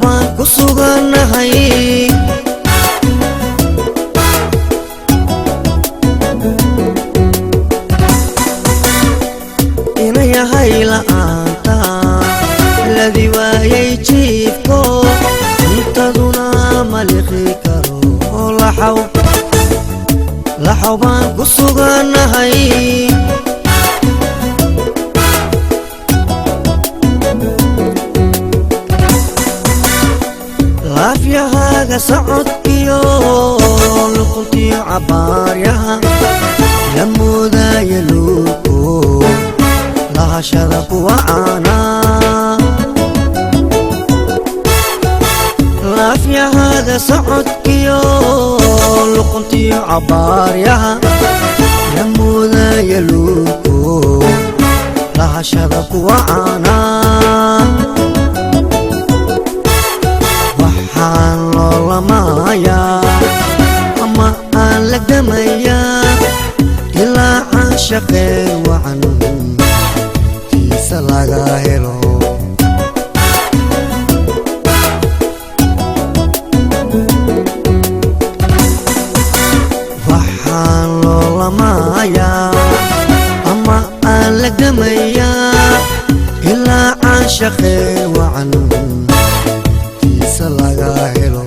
baan ku suganahay inay yahay la'aanta ladii waayay jiifko intaduna maliqi karo laxaw baan ku suganahay laafyahaaga socodkiyo luquntiyo cabaaryaha la moodaya luuko lahashada kuwa caanaa laafyahaaga socodkiyo luquntiyo cabaaryaha la moodaya luuko lahashada kuwa caanaa waxaan loolamayaa ama aan la damayaa ilaa caashaqee wacan tiisa laga helo waxaan loolamayaa ama aan la damayaa ilaa caashaqee wacan laga helo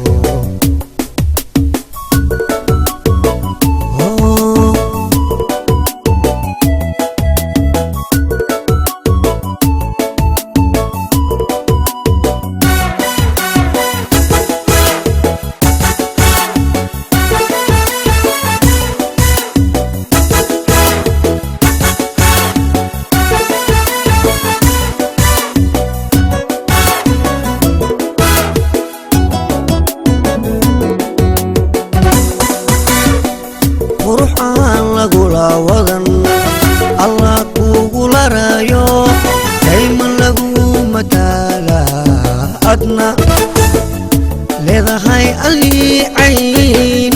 ruuxaan lagula wadan allah kugula raayo dayman lagu mataala adna leedahay alliicayn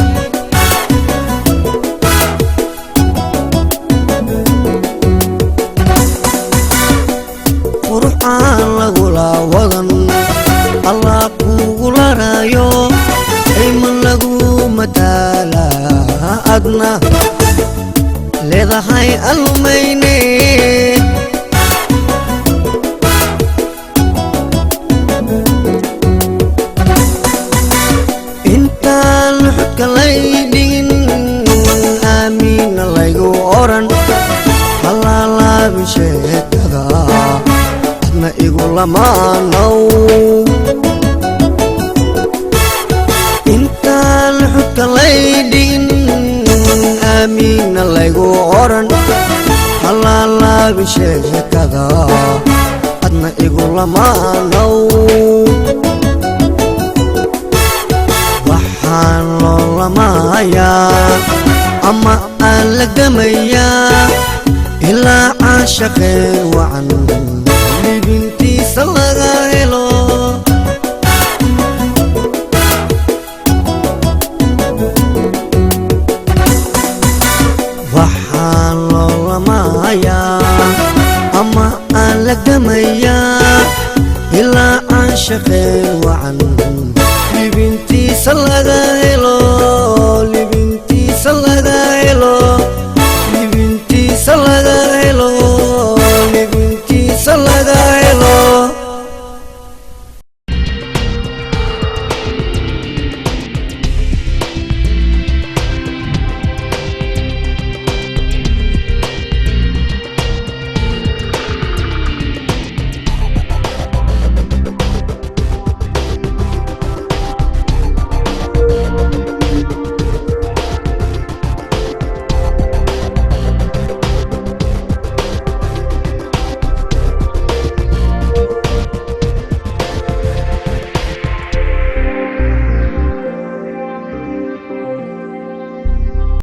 ruuxaan lagula wadan allah kugula raayo dayman lagu mataala adna leedahay almayne intaan luxudka laydhigin aamiina laygu oran halaalaabin sheekada adna igu lamaanow intaan luxudka laydhigin aamiina laygu oran halaalaabin sheekada adna igu lamaanow waxaan loolamayaa ama aan la damayaa ilaa caashaqee wacan libintiisa laga helo waxaan loolamayaa ama aan la damayaa ilaa caashaqee wacan libintiisa laga helo